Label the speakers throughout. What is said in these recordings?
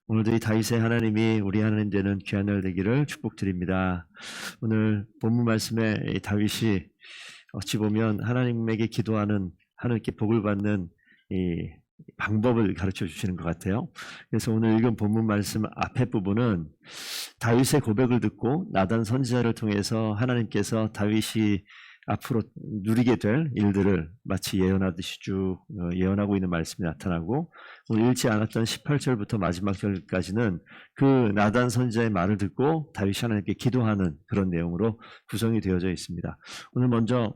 Speaker 1: 오늘도 이 다윗의 하나님이 우리 하나님 되는 귀한 날 되기를 축복드립니다. 오늘 본문 말씀에 이 다윗이 어찌 보면 하나님에게 기도하는, 하나님께 복을 받는 이 방법을 가르쳐 주시는 것 같아요. 그래서 오늘 읽은 본문 말씀 앞에 부분은 다윗의 고백을 듣고 나단 선지자를 통해서 하나님께서 다윗이 앞으로 누리게 될 일들을 마치 예언하듯이 쭉 예언하고 있는 말씀이 나타나고, 오늘 읽지 않았던 18절부터 마지막 절까지는 그 나단 선지자의 말을 듣고 다윗이 하나님께 기도하는 그런 내용으로 구성이 되어져 있습니다. 오늘 먼저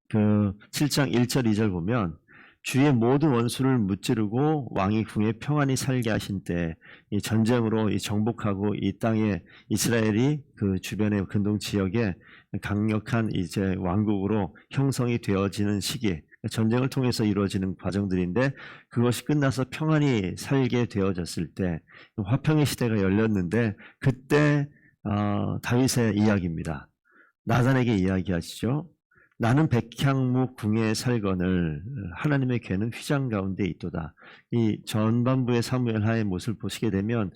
Speaker 1: 그 7장 1절 2절 보면, 주의 모든 원수를 무찌르고 왕이 궁에 평안히 살게 하신 때, 이 전쟁으로 이 정복하고 이 땅에 이스라엘이 그 주변의 근동 지역에 강력한 이제 왕국으로 형성이 되어지는 시기, 전쟁을 통해서 이루어지는 과정들인데, 그것이 끝나서 평안히 살게 되어졌을 때 화평의 시대가 열렸는데, 그때 다윗의 이야기입니다. 나단에게 이야기하시죠. 나는 백향목 궁에 살거늘 하나님의 괴는 휘장 가운데 있도다. 이 전반부의 사무엘 하의 모습을 보시게 되면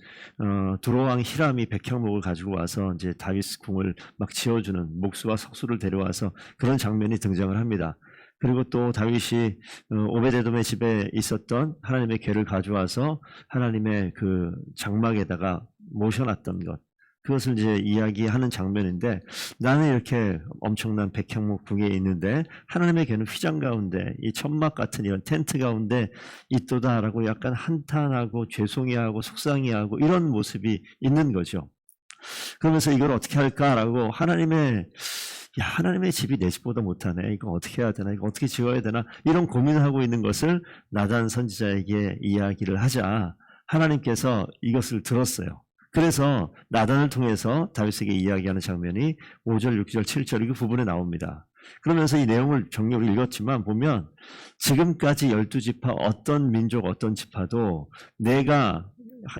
Speaker 1: 두로왕 히람이 백향목을 가지고 와서 이제 다윗 궁을 막 지어주는, 목수와 석수를 데려와서 그런 장면이 등장을 합니다. 그리고 또 다윗이 오베데돔의 집에 있었던 하나님의 괴를 가져와서 하나님의 그 장막에다가 모셔놨던 것, 그것을 이제 이야기하는 장면인데, 나는 이렇게 엄청난 백향목 궁에 있는데 하나님의 괴는 휘장 가운데, 이 천막 같은 이런 텐트 가운데 있도다라고 약간 한탄하고 죄송해하고 속상해하고 이런 모습이 있는 거죠. 그러면서 이걸 어떻게 할까라고 하나님의 집이 내 집보다 못하네, 이거 어떻게 해야 되나, 이거 어떻게 지어야 되나, 이런 고민을 하고 있는 것을 나단 선지자에게 이야기를 하자 하나님께서 이것을 들었어요. 그래서 나단을 통해서 다윗에게 이야기하는 장면이 5절, 6절, 7절 이 부분에 나옵니다. 그러면서 이 내용을 정리로 읽었지만 보면, 지금까지 12지파 어떤 민족 어떤 지파도 내가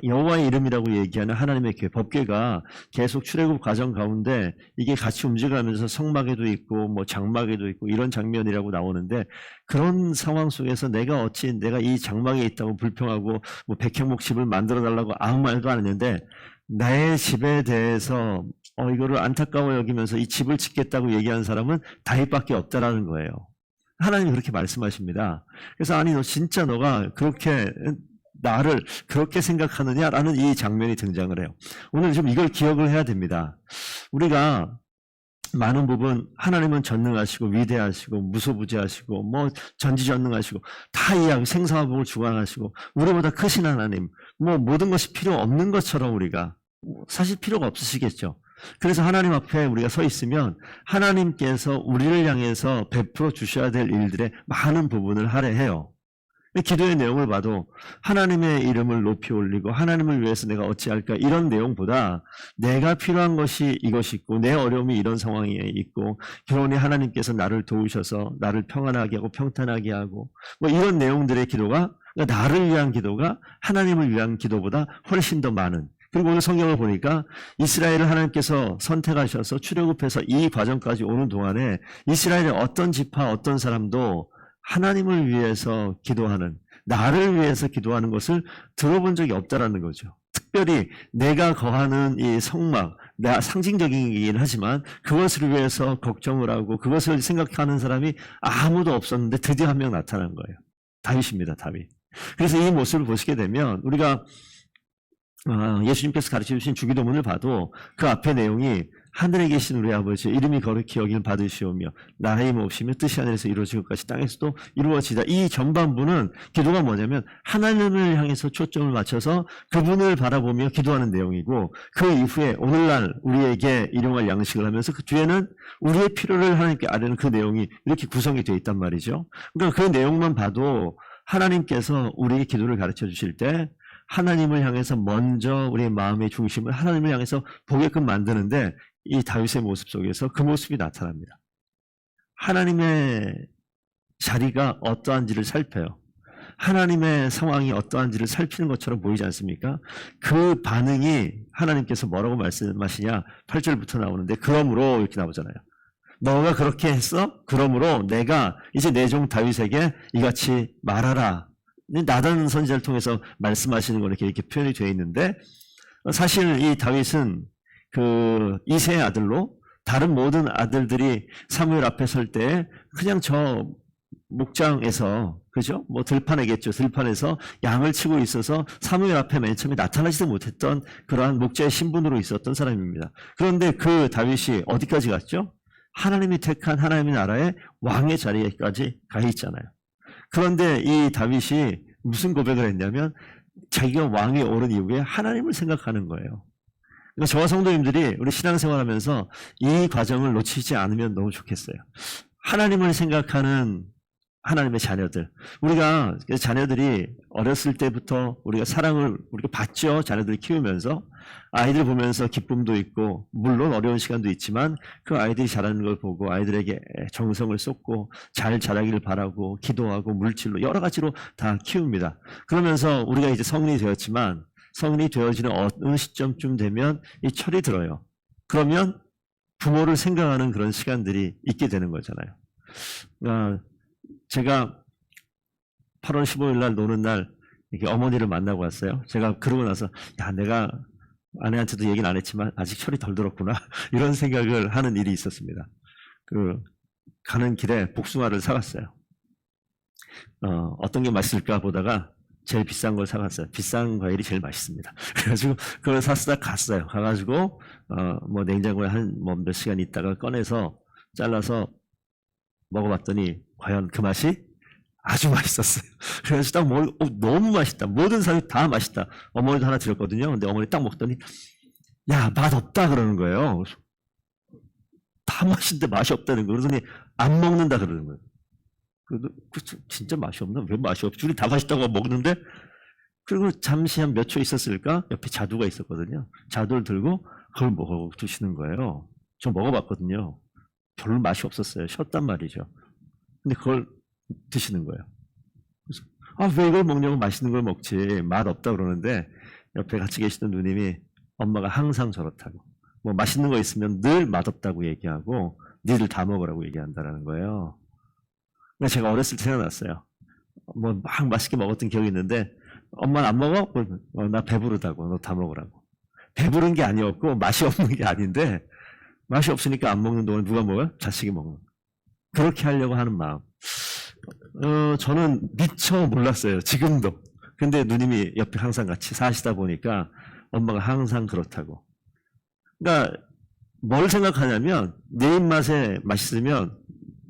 Speaker 1: 여호와의 이름이라고 얘기하는 하나님의 궤, 법궤가 계속 출애굽 과정 가운데 이게 같이 움직이면서 성막에도 있고 뭐 장막에도 있고 이런 장면이라고 나오는데, 그런 상황 속에서 내가 이 장막에 있다고 불평하고 뭐 백향목 집을 만들어 달라고 아무 말도 안 했는데, 나의 집에 대해서 이거를 안타까워 여기면서 이 집을 짓겠다고 얘기하는 사람은 다윗밖에 없다라는 거예요. 하나님이 그렇게 말씀하십니다. 그래서 아니 너 진짜 너가 그렇게 나를 그렇게 생각하느냐라는 이 장면이 등장을 해요. 오늘 좀 이걸 기억을 해야 됩니다. 우리가 많은 부분 하나님은 전능하시고 위대하시고 무소부지하시고 뭐 전지전능하시고 다 이해하고 생사화복을 주관하시고 우리보다 크신 하나님, 뭐 모든 것이 필요 없는 것처럼 우리가, 사실 필요가 없으시겠죠. 그래서 하나님 앞에 우리가 서 있으면 하나님께서 우리를 향해서 베풀어 주셔야 될 일들의 많은 부분을 할애해요. 기도의 내용을 봐도 하나님의 이름을 높이 올리고 하나님을 위해서 내가 어찌할까, 이런 내용보다 내가 필요한 것이 이것이 있고 내 어려움이 이런 상황에 있고 그러니 하나님께서 나를 도우셔서 나를 평안하게 하고 평탄하게 하고 뭐 이런 내용들의 기도가, 그러니까 나를 위한 기도가 하나님을 위한 기도보다 훨씬 더 많은. 그리고 오늘 성경을 보니까 이스라엘을 하나님께서 선택하셔서 출애굽해서 이 과정까지 오는 동안에 이스라엘의 어떤 지파 어떤 사람도 하나님을 위해서 기도하는, 나를 위해서 기도하는 것을 들어본 적이 없다라는 거죠. 특별히 내가 거하는 이 성막, 상징적이긴 하지만 그것을 위해서 걱정을 하고 그것을 생각하는 사람이 아무도 없었는데 드디어 한 명 나타난 거예요. 다윗입니다, 다윗. 그래서 이 모습을 보시게 되면 우리가 예수님께서 가르쳐 주신 주기도문을 봐도 그 앞에 내용이 하늘에 계신 우리 아버지 이름이 거룩히 여김을 받으시오며 나의 힘 없이며 뜻이 하늘에서 이루어질 것 같이 땅에서도 이루어지다. 이 전반부는 기도가 뭐냐면 하나님을 향해서 초점을 맞춰서 그분을 바라보며 기도하는 내용이고, 그 이후에 오늘날 우리에게 일용할 양식을 하면서 그 뒤에는 우리의 필요를 하나님께 아뢰는 그 내용이 이렇게 구성이 되어 있단 말이죠. 그러니까 그 내용만 봐도 하나님께서 우리의 기도를 가르쳐 주실 때 하나님을 향해서 먼저 우리의 마음의 중심을 하나님을 향해서 보게끔 만드는데, 이 다윗의 모습 속에서 그 모습이 나타납니다. 하나님의 자리가 어떠한지를 살펴요. 하나님의 상황이 어떠한지를 살피는 것처럼 보이지 않습니까? 그 반응이 하나님께서 뭐라고 말씀하시냐, 8절부터 나오는데 그러므로 이렇게 나오잖아요. 너가 그렇게 했어? 그러므로 내가 이제 내 종 다윗에게 이같이 말하라. 나단 선지자를 통해서 말씀하시는 거 이렇게 표현이 되어 있는데 사실 이 다윗은 그 이세의 아들로 다른 모든 아들들이 사무엘 앞에 설 때 그냥 저 목장에서 그죠? 뭐 들판이겠죠. 들판에서 양을 치고 있어서 사무엘 앞에 맨 처음에 나타나지도 못했던 그러한 목자의 신분으로 있었던 사람입니다. 그런데 그 다윗이 어디까지 갔죠? 하나님이 택한 하나님의 나라의 왕의 자리에까지 가 있잖아요. 그런데 이 다윗이 무슨 고백을 했냐면 자기가 왕에 오른 이후에 하나님을 생각하는 거예요. 그러니까 저와 성도님들이 우리 신앙생활하면서 이 과정을 놓치지 않으면 너무 좋겠어요. 하나님을 생각하는 하나님의 자녀들. 우리가 자녀들이 어렸을 때부터 우리가 사랑을 우리가 받죠. 자녀들을 키우면서 아이들 보면서 기쁨도 있고 물론 어려운 시간도 있지만 그 아이들이 자라는 걸 보고 아이들에게 정성을 쏟고 잘 자라기를 바라고 기도하고 물질로 여러 가지로 다 키웁니다. 그러면서 우리가 이제 성인이 되었지만 성인이 되어지는 어느 시점쯤 되면 이 철이 들어요. 그러면 부모를 생각하는 그런 시간들이 있게 되는 거잖아요. 제가 8월 15일 날 노는 날 이렇게 어머니를 만나고 왔어요. 제가 그러고 나서 야 내가 아내한테도 얘기는 안 했지만 아직 철이 덜 들었구나 이런 생각을 하는 일이 있었습니다. 가는 길에 복숭아를 사갔어요. 어떤 게 맛있을까 보다가 제일 비싼 걸 사갔어요. 비싼 과일이 제일 맛있습니다. 그래가지고 그걸 샀다 갔어요. 가가지고 뭐 냉장고에 몇 시간 있다가 꺼내서 잘라서 먹어봤더니 과연 그 맛이 아주 맛있었어요. 그래서 딱 너무 맛있다. 모든 사람이 다 맛있다. 어머니도 하나 드렸거든요. 근데 어머니 딱 먹더니 야, 맛 없다 그러는 거예요. 다 맛있는데 맛이 없다는 거예요. 그러더니 안 먹는다 그러는 거예요. 그래도 진짜 맛이 없나? 왜 맛이 없지? 우리 다 맛있다고 먹는데 그리고 잠시 한 몇 초 있었을까? 옆에 자두가 있었거든요. 자두를 들고 그걸 먹어 드시는 거예요. 저 먹어봤거든요. 별로 맛이 없었어요. 쉬었단 말이죠. 근데 그걸 드시는 거예요. 그래서 왜 이걸 먹냐고 맛있는 걸 먹지. 맛 없다 그러는데 옆에 같이 계시던 누님이 엄마가 항상 저렇다고. 뭐 맛있는 거 있으면 늘 맛없다고 얘기하고 니들 다 먹으라고 얘기한다라는 거예요. 그러니까 제가 어렸을 때 생각났어요. 뭐 막 맛있게 먹었던 기억이 있는데 엄마는 안 먹어? 나 배부르다고. 너 다 먹으라고. 배부른 게 아니었고 맛이 없는 게 아닌데 맛이 없으니까 안 먹는 동안 누가 먹어요? 자식이 먹는. 그렇게 하려고 하는 마음. 저는 미처 몰랐어요. 지금도. 근데 누님이 옆에 항상 같이 사시다 보니까 엄마가 항상 그렇다고. 그러니까 뭘 생각하냐면 내 입맛에 맛있으면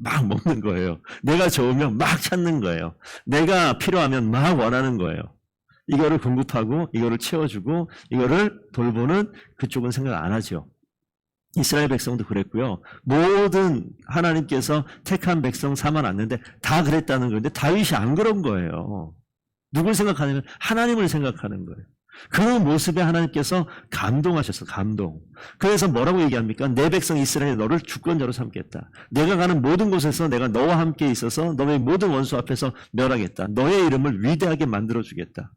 Speaker 1: 막 먹는 거예요. 내가 좋으면 막 찾는 거예요. 내가 필요하면 막 원하는 거예요. 이거를 공급하고 이거를 채워주고 이거를 돌보는 그쪽은 생각 안 하죠. 이스라엘 백성도 그랬고요. 모든 하나님께서 택한 백성 삼아놨는데 다 그랬다는 건데 다윗이 안 그런 거예요. 누굴 생각하냐면 하나님을 생각하는 거예요. 그 모습에 하나님께서 감동하셨어. 감동. 그래서 뭐라고 얘기합니까? 내 백성 이스라엘 너를 주권자로 삼겠다. 내가 가는 모든 곳에서 내가 너와 함께 있어서 너의 모든 원수 앞에서 멸하겠다. 너의 이름을 위대하게 만들어주겠다.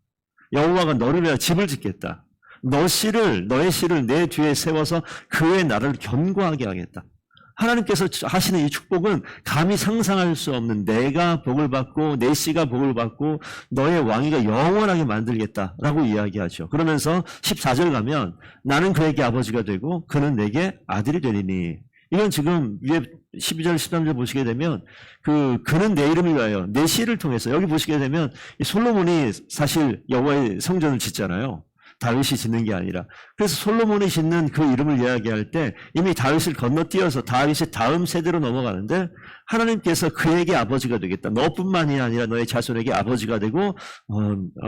Speaker 1: 여호와가 너를 위하여 집을 짓겠다. 너의 씨를 내 뒤에 세워서 그의 나라를 견고하게 하겠다. 하나님께서 하시는 이 축복은 감히 상상할 수 없는 내가 복을 받고 내 씨가 복을 받고 너의 왕위가 영원하게 만들겠다라고 이야기하죠. 그러면서 14절 가면 나는 그에게 아버지가 되고 그는 내게 아들이 되리니 이건 지금 위에 12절 13절 보시게 되면 그는 내 이름을 위하여 내 씨를 통해서 여기 보시게 되면 솔로몬이 사실 여호와의 성전을 짓잖아요. 다윗이 짓는 게 아니라. 그래서 솔로몬이 짓는 그 이름을 이야기할 때 이미 다윗을 건너뛰어서 다윗의 다음 세대로 넘어가는데 하나님께서 그에게 아버지가 되겠다. 너뿐만이 아니라 너의 자손에게 아버지가 되고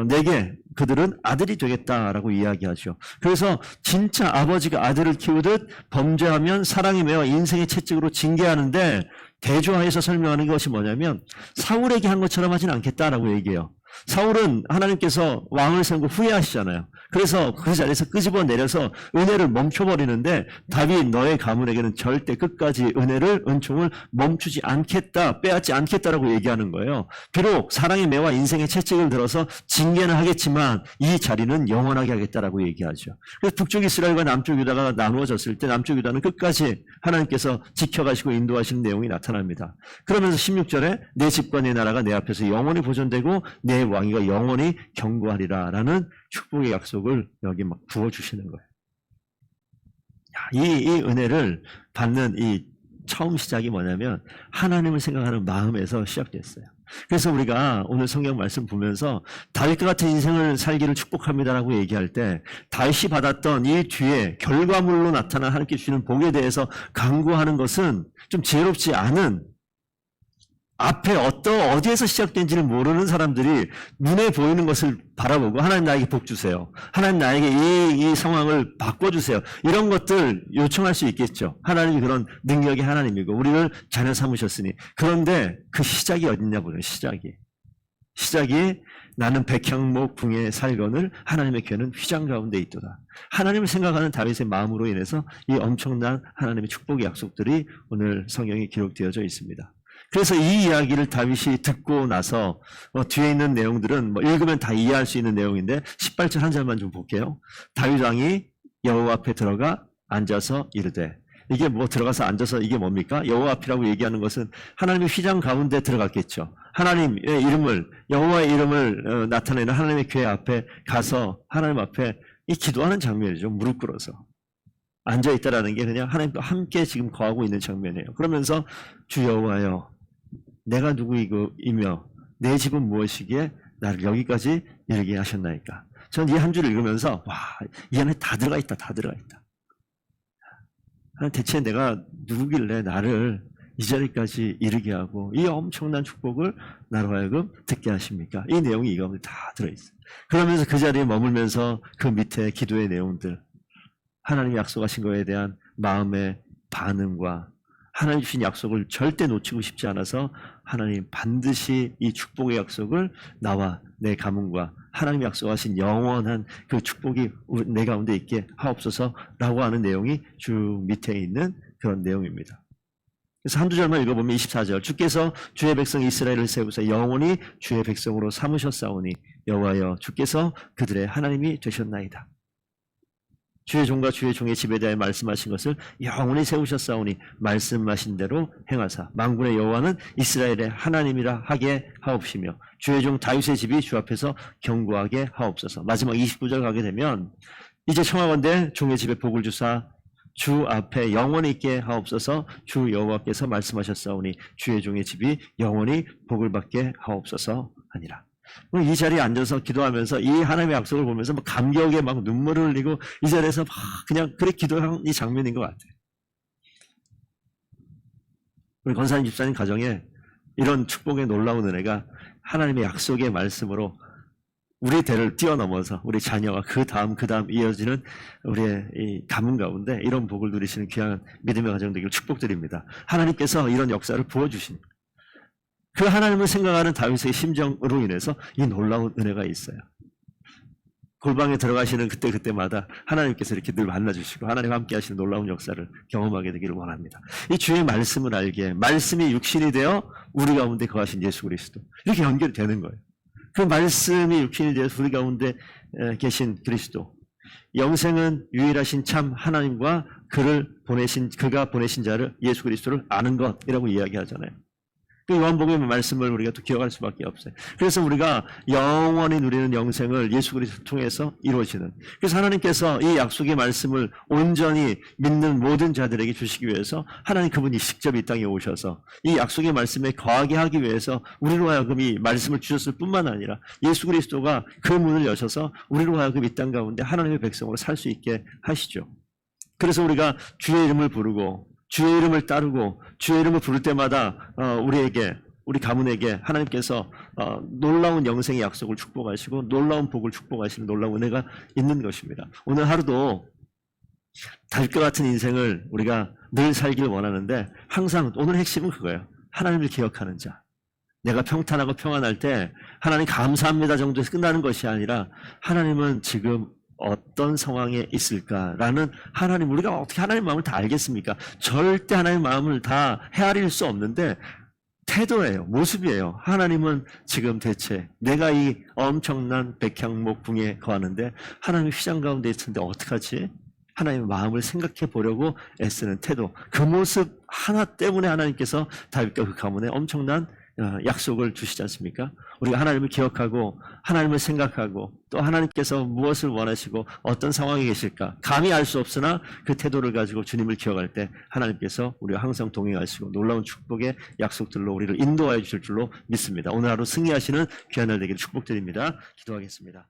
Speaker 1: 내게 그들은 아들이 되겠다라고 이야기하죠. 그래서 진짜 아버지가 아들을 키우듯 범죄하면 사랑이 매어 인생의 채찍으로 징계하는데 대조하여서 설명하는 것이 뭐냐면 사울에게 한 것처럼 하진 않겠다라고 얘기해요. 사울은 하나님께서 왕을 세우고 후회하시잖아요. 그래서 그 자리에서 끄집어내려서 은혜를 멈춰버리는데 다윗 너의 가문에게는 절대 끝까지 은총을 멈추지 않겠다, 빼앗지 않겠다라고 얘기하는 거예요. 비록 사랑의 매와 인생의 채찍을 들어서 징계는 하겠지만 이 자리는 영원하게 하겠다라고 얘기하죠. 그래서 북쪽 이스라엘과 남쪽 유다가 나누어졌을 때 남쪽 유다는 끝까지 하나님께서 지켜가시고 인도하시는 내용이 나타납니다. 그러면서 16절에 내 집과 내 나라가 내 앞에서 영원히 보존되고 내 내 왕위가 영원히 견고하리라라는 축복의 약속을 여기 막 부어주시는 거예요. 이 은혜를 받는 이 처음 시작이 뭐냐면 하나님을 생각하는 마음에서 시작됐어요. 그래서 우리가 오늘 성경 말씀 보면서 다윗과 같은 인생을 살기를 축복합니다라고 얘기할 때 다윗이 받았던 이 뒤에 결과물로 나타난 하나님께 주시는 복에 대해서 강구하는 것은 좀 지혜롭지 않은, 앞에 어디에서 시작된지를 모르는 사람들이 눈에 보이는 것을 바라보고 하나님 나에게 복 주세요, 하나님 나에게 이 상황을 바꿔주세요, 이런 것들 요청할 수 있겠죠. 하나님이 그런 능력의 하나님이고 우리를 자녀 삼으셨으니. 그런데 그 시작이 어딨냐 보세요. 시작이 나는 백향목 궁에 살거늘 하나님의 궤는 휘장 가운데 있도다. 하나님을 생각하는 다윗의 마음으로 인해서 이 엄청난 하나님의 축복의 약속들이 오늘 성경에 기록되어져 있습니다. 그래서 이 이야기를 다윗이 듣고 나서 뒤에 있는 내용들은 읽으면 다 이해할 수 있는 내용인데 18절 한 절만 좀 볼게요. 다윗 왕이 여호와 앞에 들어가 앉아서 이르되, 이게 들어가서 앉아서 이게 뭡니까? 여호와 앞이라고 얘기하는 것은 하나님의 휘장 가운데 들어갔겠죠. 하나님의 이름을, 여호와의 이름을 나타내는 하나님의 궤 앞에 가서 하나님 앞에 이 기도하는 장면이죠. 무릎 꿇어서 앉아있다라는 게 그냥 하나님과 함께 지금 거하고 있는 장면이에요. 그러면서 주 여호와여, 내가 누구이며 내 집은 무엇이기에 나를 여기까지 이르게 하셨나이까. 저는 이 한 줄을 읽으면서 이 안에 다 들어가 있다. 대체 내가 누구길래 나를 이 자리까지 이르게 하고 이 엄청난 축복을 나로 하여금 듣게 하십니까? 이 내용이 이 가운데 다 들어있어요. 그러면서 그 자리에 머물면서 그 밑에 기도의 내용들, 하나님이 약속하신 것에 대한 마음의 반응과 하나님 주신 약속을 절대 놓치고 싶지 않아서 하나님 반드시 이 축복의 약속을 나와 내 가문과 하나님 약속하신 영원한 그 축복이 내 가운데 있게 하옵소서라고 하는 내용이 쭉 밑에 있는 그런 내용입니다. 그래서 한두 절만 읽어보면 24절, 주께서 주의 백성 이스라엘을 세우사 영원히 주의 백성으로 삼으셨사오니 여호와여, 주께서 그들의 하나님이 되셨나이다. 주의 종과 주의 종의 집에 대하여 말씀하신 것을 영원히 세우셨사오니 말씀하신 대로 행하사 만군의 여호와는 이스라엘의 하나님이라 하게 하옵시며 주의 종 다윗의 집이 주 앞에서 견고하게 하옵소서. 마지막 29절 가게 되면 이제 청하건대 종의 집에 복을 주사 주 앞에 영원히 있게 하옵소서. 주 여호와께서 말씀하셨사오니 주의 종의 집이 영원히 복을 받게 하옵소서 하니라. 이 자리에 앉아서 기도하면서 이 하나님의 약속을 보면서 감격에 막 눈물을 흘리고 이 자리에서 그냥 그래 기도한 이 장면인 것 같아요. 우리 권사님 집사님 가정에 이런 축복의 놀라운 은혜가 하나님의 약속의 말씀으로 우리 대를 뛰어넘어서 우리 자녀와 그 다음 이어지는 우리의 이 가문 가운데 이런 복을 누리시는 귀한 믿음의 가정 되기를 축복드립니다. 하나님께서 이런 역사를 부어주신 그 하나님을 생각하는 다윗의 심정으로 인해서 이 놀라운 은혜가 있어요. 골방에 들어가시는 그때마다 하나님께서 이렇게 늘 만나주시고 하나님과 함께 하시는 놀라운 역사를 경험하게 되기를 원합니다. 이 주의 말씀을 알기에 말씀이 육신이 되어 우리 가운데 거하신 예수 그리스도, 이렇게 연결이 되는 거예요. 그 말씀이 육신이 되어 우리 가운데 계신 그리스도, 영생은 유일하신 참 하나님과 그가 보내신 자를 예수 그리스도를 아는 것이라고 이야기하잖아요. 그 요한복음의 말씀을 우리가 또 기억할 수밖에 없어요. 그래서 우리가 영원히 누리는 영생을 예수 그리스도를 통해서 이루어지는, 그래서 하나님께서 이 약속의 말씀을 온전히 믿는 모든 자들에게 주시기 위해서 하나님 그분이 직접 이 땅에 오셔서 이 약속의 말씀에 거하게 하기 위해서 우리로 하여금 이 말씀을 주셨을 뿐만 아니라 예수 그리스도가 그 문을 여셔서 우리로 하여금 이 땅 가운데 하나님의 백성으로 살 수 있게 하시죠. 그래서 우리가 주의 이름을 부르고 주의 이름을 따르고 주의 이름을 부를 때마다 우리 가문에게 하나님께서 놀라운 영생의 약속을 축복하시고 놀라운 복을 축복하시는 놀라운 은혜가 있는 것입니다. 오늘 하루도 다윗과 같은 인생을 우리가 늘 살기를 원하는데 항상 오늘 핵심은 그거예요. 하나님을 기억하는 자. 내가 평탄하고 평안할 때 하나님 감사합니다 정도에서 끝나는 것이 아니라 하나님은 지금 어떤 상황에 있을까라는, 하나님, 우리가 어떻게 하나님 마음을 다 알겠습니까? 절대 하나님 마음을 다 헤아릴 수 없는데 태도예요, 모습이에요. 하나님은 지금 대체 내가 이 엄청난 백향목 궁에 거하는데 하나님의 휘장 가운데 있는데 어떡하지? 하나님의 마음을 생각해 보려고 애쓰는 태도, 그 모습 하나 때문에 하나님께서 다윗과 그 가문에 엄청난 약속을 주시지 않습니까? 우리가 하나님을 기억하고 하나님을 생각하고 또 하나님께서 무엇을 원하시고 어떤 상황에 계실까 감히 알 수 없으나 그 태도를 가지고 주님을 기억할 때 하나님께서 우리와 항상 동행하시고 놀라운 축복의 약속들로 우리를 인도하여 주실 줄로 믿습니다. 오늘 하루 승리하시는 귀한 날 되기를 축복드립니다. 기도하겠습니다.